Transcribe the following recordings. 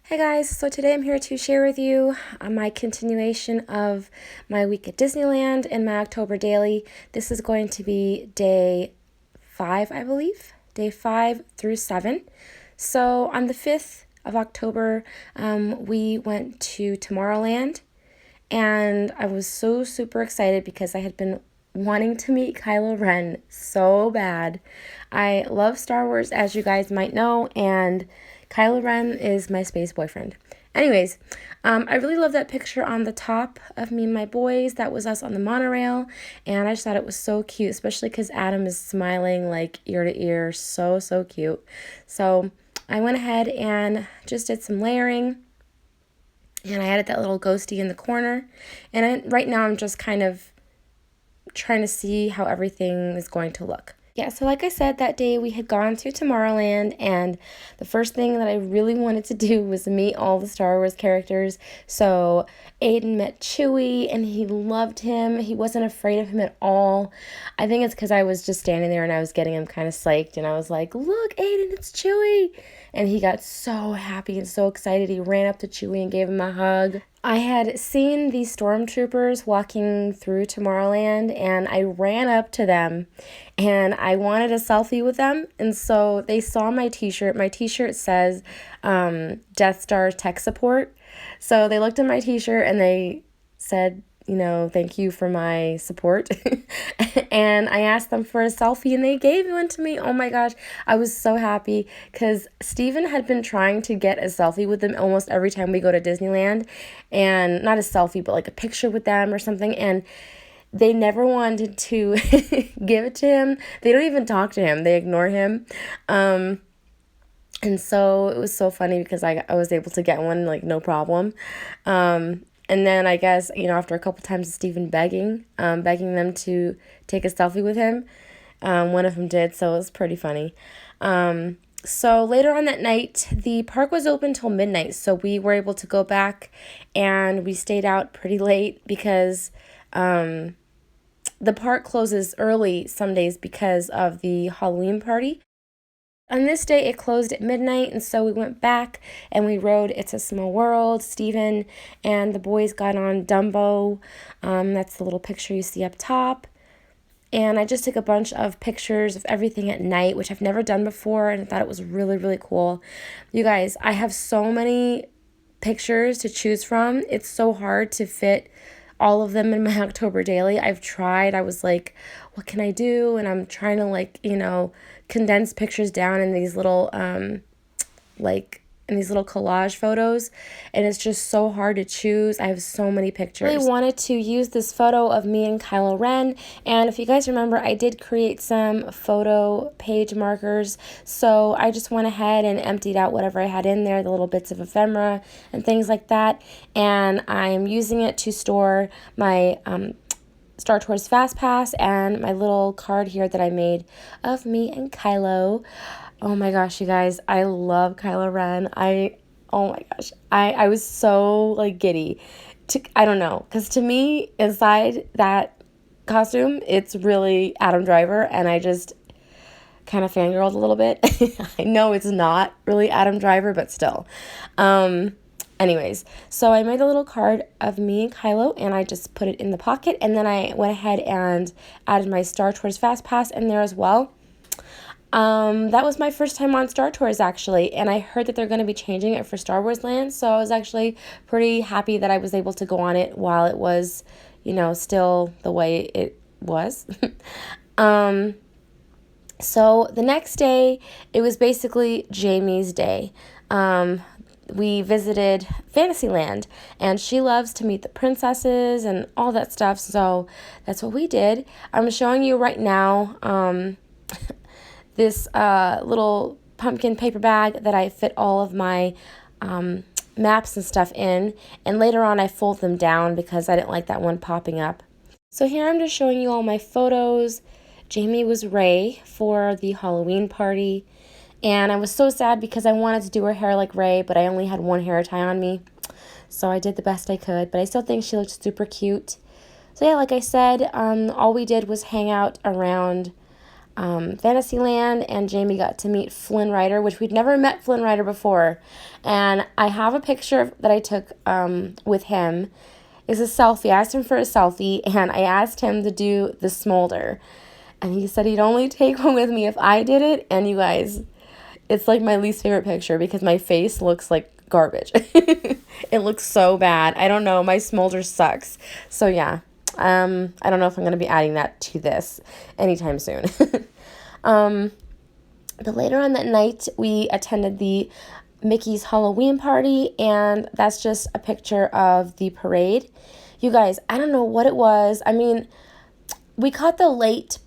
Hey guys, so today I'm here to share with you my continuation of my week at Disneyland and my October daily. This is going to be day 5, I believe, day 5 through 7. So on the 5th of October, we went to Tomorrowland, and I was so super excited because I had been wanting to meet Kylo Ren so bad. I love Star Wars, as you guys might know, and Kylo Ren is my space boyfriend. Anyways, I really love that picture on the top of me and my boys. That was us on the monorail, and I just thought it was so cute, especially because Adam is smiling like ear to ear. So, so cute. So I went ahead and just did some layering, and I added that little ghosty in the corner. And right now I'm just kind of trying to see how everything is going to look. Yeah, so like I said, that day we had gone to Tomorrowland, and the first thing that I really wanted to do was meet all the Star Wars characters. So Aiden met Chewie, and he loved him. He wasn't afraid of him at all. I think it's because I was just standing there and I was getting him kind of psyched, and I was like, "Look, Aiden, it's Chewie!" And he got so happy and so excited. He ran up to Chewie and gave him a hug. I had seen these stormtroopers walking through Tomorrowland, and I ran up to them and I wanted a selfie with them. And so they saw my t-shirt. My t-shirt says Death Star tech support. So they looked at my t-shirt and they said, thank you for my support. And I asked them for a selfie and they gave one to me. Oh my gosh, I was so happy because Steven had been trying to get a selfie with them almost every time we go to Disneyland. And not a selfie, but like a picture with them or something. And they never wanted to give it to him. They don't even talk to him. They ignore him. And so it was so funny because I was able to get one, like, no problem. And then I guess, after a couple times of Steven begging them to take a selfie with him, one of them did, so it was pretty funny. So later on that night, the park was open till midnight, so we were able to go back, and we stayed out pretty late because the park closes early some days because of the Halloween party. On this day, it closed at midnight, and so we went back and we rode It's a Small World. Steven and the boys got on Dumbo. That's the little picture you see up top. And I just took a bunch of pictures of everything at night, which I've never done before, and I thought it was really, really cool. You guys, I have so many pictures to choose from. It's so hard to fit all of them in my October daily. I've tried. I was like, what can I do? And I'm trying to condense pictures down in these little collage photos, and it's just so hard to choose. I have so many pictures. I really wanted to use this photo of me and Kylo Ren, and if you guys remember, I did create some photo page markers, so I just went ahead and emptied out whatever I had in there, the little bits of ephemera and things like that, and I'm using it to store my Star Tours Fast Pass and my little card here that I made of me and Kylo. Oh my gosh, you guys, I love Kylo Ren. Oh my gosh, I was so giddy. I don't know, because to me, inside that costume, it's really Adam Driver, and I just kind of fangirled a little bit. I know it's not really Adam Driver, but still. Anyways, so I made a little card of me and Kylo, and I just put it in the pocket, and then I went ahead and added my Star Tours Fast Pass in there as well. That was my first time on Star Tours, actually, and I heard that they're going to be changing it for Star Wars Land, so I was actually pretty happy that I was able to go on it while it was, still the way it was. So the next day, it was basically Jamie's day. We visited Fantasyland, and she loves to meet the princesses and all that stuff, so that's what we did. I'm showing you right now this little pumpkin paper bag that I fit all of my maps and stuff in, and later on I fold them down because I didn't like that one popping up. So here I'm just showing you all my photos. Jamie was Rey for the Halloween party. And I was so sad because I wanted to do her hair like Rey, but I only had one hair tie on me. So I did the best I could, but I still think she looked super cute. So yeah, like I said, all we did was hang out around Fantasyland, and Jamie got to meet Flynn Rider, which we'd never met Flynn Rider before. And I have a picture that I took with him. It's a selfie. I asked him for a selfie, and I asked him to do the smolder. And he said he'd only take one with me if I did it. And you guys, it's like my least favorite picture because my face looks like garbage. It looks so bad. I don't know. My smolder sucks. So yeah, I don't know if I'm going to be adding that to this anytime soon. But later on that night, we attended the Mickey's Halloween party, and that's just a picture of the parade. You guys, I don't know what it was. I mean, we caught the late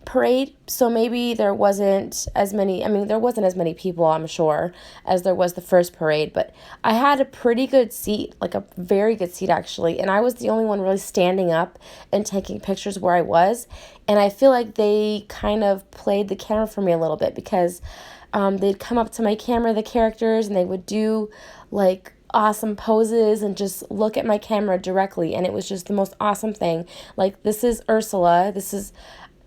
parade, so maybe there wasn't as many people, I'm sure, as there was the first parade, but I had a pretty good seat, like a very good seat actually, and I was the only one really standing up and taking pictures where I was, and I feel like they kind of played the camera for me a little bit because they'd come up to my camera, the characters, and they would do like awesome poses and just look at my camera directly, and it was just the most awesome thing. Like, this is Ursula.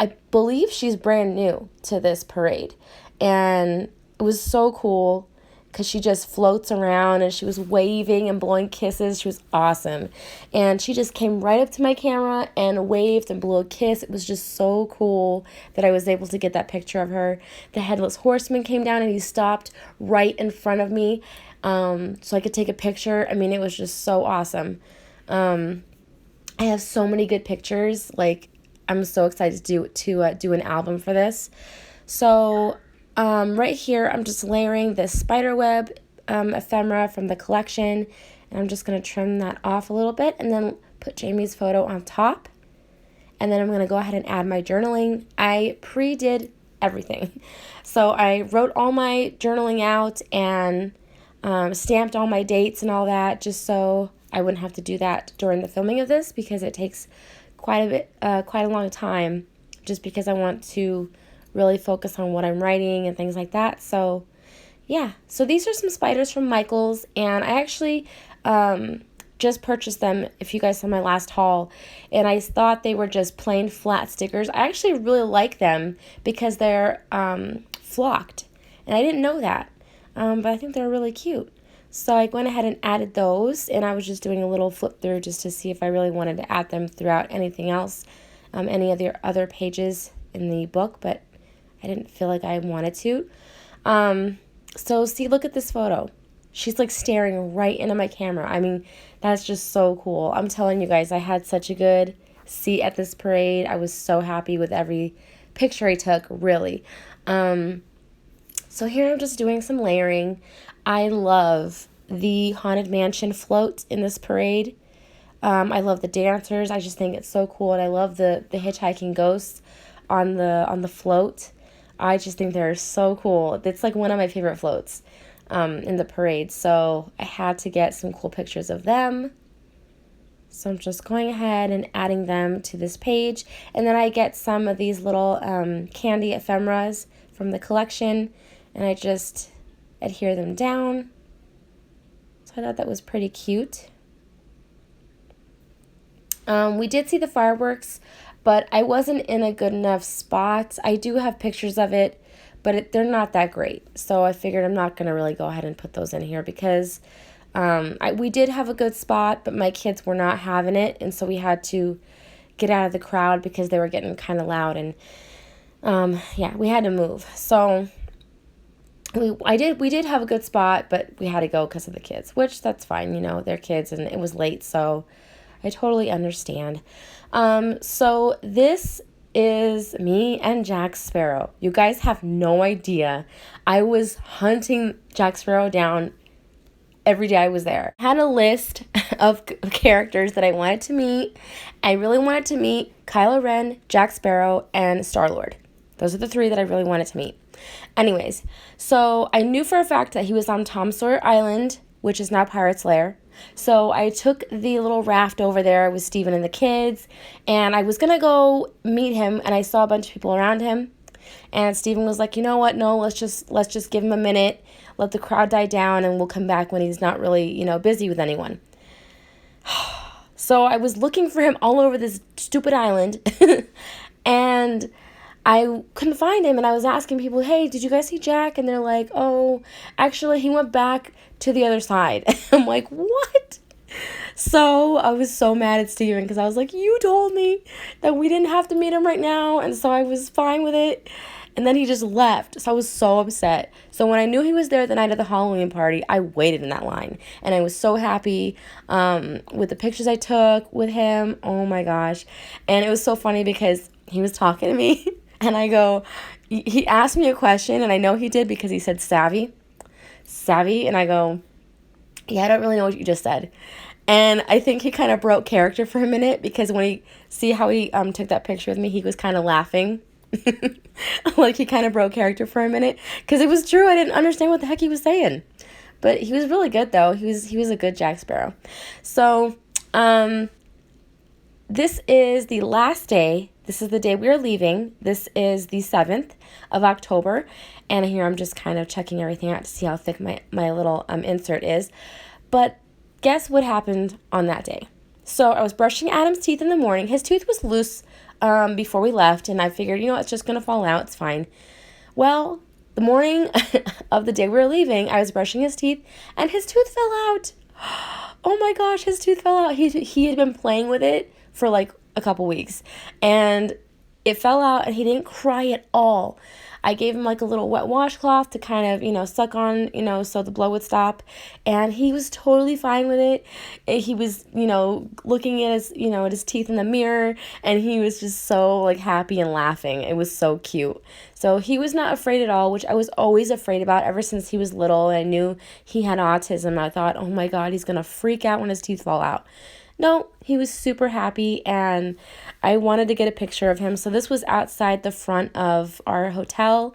I believe she's brand new to this parade, and it was so cool because she just floats around and she was waving and blowing kisses. She was awesome, and she just came right up to my camera and waved and blew a kiss. It was just so cool that I was able to get that picture of her. The headless horseman came down and he stopped right in front of me, so I could take a picture. I mean, it was just so awesome. I have so many good pictures. Like, I'm so excited to do an album for this. So right here, I'm just layering this spiderweb ephemera from the collection, and I'm just going to trim that off a little bit and then put Jamie's photo on top. And then I'm going to go ahead and add my journaling. I pre-did everything. So I wrote all my journaling out and stamped all my dates and all that, just so I wouldn't have to do that during the filming of this, because it takes quite a long time, just because I want to really focus on what I'm writing and things like that. So yeah, so these are some spiders from Michael's, and I actually just purchased them, if you guys saw my last haul, and I thought they were just plain flat stickers. I actually really like them because they're flocked, and I didn't know that, but I think they're really cute. So I went ahead and added those, and I was just doing a little flip through just to see if I really wanted to add them throughout anything else, any of the other pages in the book, but I didn't feel like I wanted to. So see, look at this photo. She's like staring right into my camera. I mean, that's just so cool. I'm telling you guys, I had such a good seat at this parade. I was so happy with every picture I took, really. So here I'm just doing some layering. I love the Haunted Mansion float in this parade. I love the dancers. I just think it's so cool, and I love the hitchhiking ghosts on the float. I just think they're so cool. It's like one of my favorite floats in the parade. So I had to get some cool pictures of them. So I'm just going ahead and adding them to this page, and then I get some of these little candy ephemeras from the collection, and I just adhere them down. So I thought that was pretty cute. We did see the fireworks, but I wasn't in a good enough spot. I do have pictures of it, but they're not that great. So I figured I'm not going to really go ahead and put those in here because we did have a good spot, but my kids were not having it, and so we had to get out of the crowd because they were getting kind of loud, and yeah, we had to move. So we did have a good spot, but we had to go because of the kids, which that's fine, you know, they're kids and it was late, so I totally understand. So this is me and Jack Sparrow. You guys have no idea. I was hunting Jack Sparrow down every day I was there. I had a list of characters that I wanted to meet. I really wanted to meet Kylo Ren, Jack Sparrow, and Star-Lord. Those are the three that I really wanted to meet. Anyways, so I knew for a fact that he was on Tom Sawyer Island, which is now Pirate's Lair. So I took the little raft over there with Steven and the kids, and I was going to go meet him, and I saw a bunch of people around him. And Steven was like, you know what, no, let's just give him a minute, let the crowd die down, and we'll come back when he's not really, you know, busy with anyone. So I was looking for him all over this stupid island, and I couldn't find him, and I was asking people, hey, did you guys see Jack? And they're like, oh, actually, he went back to the other side. I'm like, what? So I was so mad at Steven because I was like, you told me that we didn't have to meet him right now, and so I was fine with it. And then he just left, so I was so upset. So when I knew he was there the night of the Halloween party, I waited in that line. And I was so happy with the pictures I took with him. Oh my gosh. And it was so funny because he was talking to me, and I go, he asked me a question, and I know he did because he said savvy. Savvy, and I go, yeah, I don't really know what you just said. And I think he kind of broke character for a minute because when he, see how he took that picture with me, he was kind of laughing. Like he kind of broke character for a minute because it was true. I didn't understand what the heck he was saying, but he was really good though. He was a good Jack Sparrow. So this is the last day. This is the day we are leaving. This is the 7th of October, and here I'm just kind of checking everything out to see how thick my little insert is. But guess what happened on that day? So I was brushing Adam's teeth in the morning. His tooth was loose before we left, and I figured, it's just going to fall out. It's fine. Well, the morning of the day we were leaving, I was brushing his teeth, and his tooth fell out. Oh my gosh, his tooth fell out. He had been playing with it for like a couple weeks, and it fell out, and he didn't cry at all. I gave him like a little wet washcloth to kind of, suck on, so the blood would stop. And he was totally fine with it. And he was, looking at his, at his teeth in the mirror. And he was just so like happy and laughing. It was so cute. So he was not afraid at all, which I was always afraid about ever since he was little. And I knew he had autism. I thought, oh my God, he's going to freak out when his teeth fall out. No, he was super happy, and I wanted to get a picture of him. So this was outside the front of our hotel,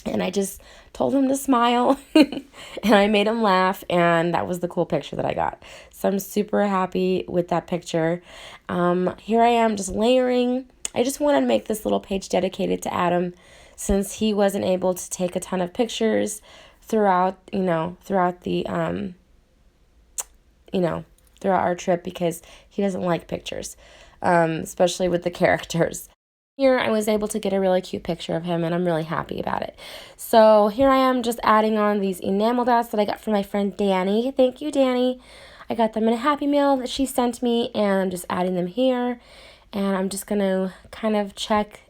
and I just told him to smile, and I made him laugh, and that was the cool picture that I got. So I'm super happy with that picture. Here I am just layering. I just wanted to make this little page dedicated to Adam since he wasn't able to take a ton of pictures throughout our trip because he doesn't like pictures, especially with the characters. Here I was able to get a really cute picture of him, and I'm really happy about it. So here I am just adding on these enamel dots that I got from my friend Danny. Thank you, Danny. I got them in a Happy Mail that she sent me, and I'm just adding them here. And I'm just going to kind of check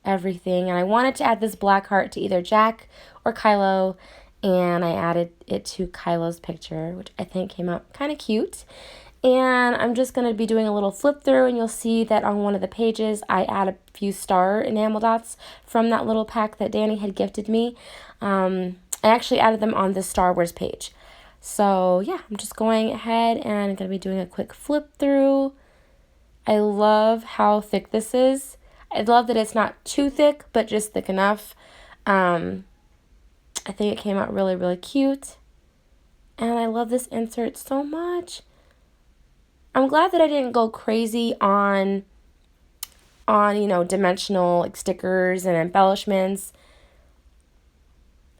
everything. And I wanted to add this black heart to either Jack or Kylo, and I added it to Kylo's picture, which I think came out kind of cute. And I'm just going to be doing a little flip through, and you'll see that on one of the pages, I add a few star enamel dots from that little pack that Danny had gifted me. I actually added them on the Star Wars page. So yeah, I'm just going ahead and I'm going to be doing a quick flip through. I love how thick this is. I love that it's not too thick, but just thick enough. I think it came out really, really cute. And I love this insert so much. I'm glad that I didn't go crazy on dimensional like stickers and embellishments.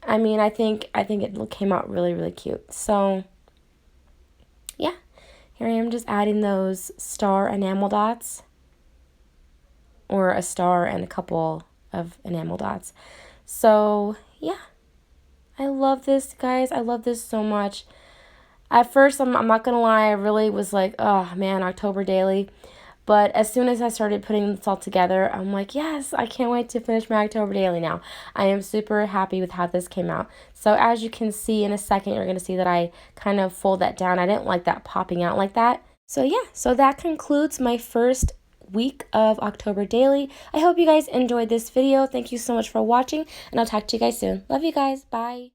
I mean, I think it came out really, really cute. So, yeah. Here I am just adding those star enamel dots. Or a star and a couple of enamel dots. So, yeah. I love this, guys. I love this so much. At first, I'm not going to lie, I really was like, oh, man, October Daily. But as soon as I started putting this all together, I'm like, yes, I can't wait to finish my October Daily now. I am super happy with how this came out. So as you can see in a second, you're going to see that I kind of fold that down. I didn't like that popping out like that. So yeah, so that concludes my first week of October Daily. I hope you guys enjoyed this video. Thank you so much for watching, and I'll talk to you guys soon. Love you guys. Bye.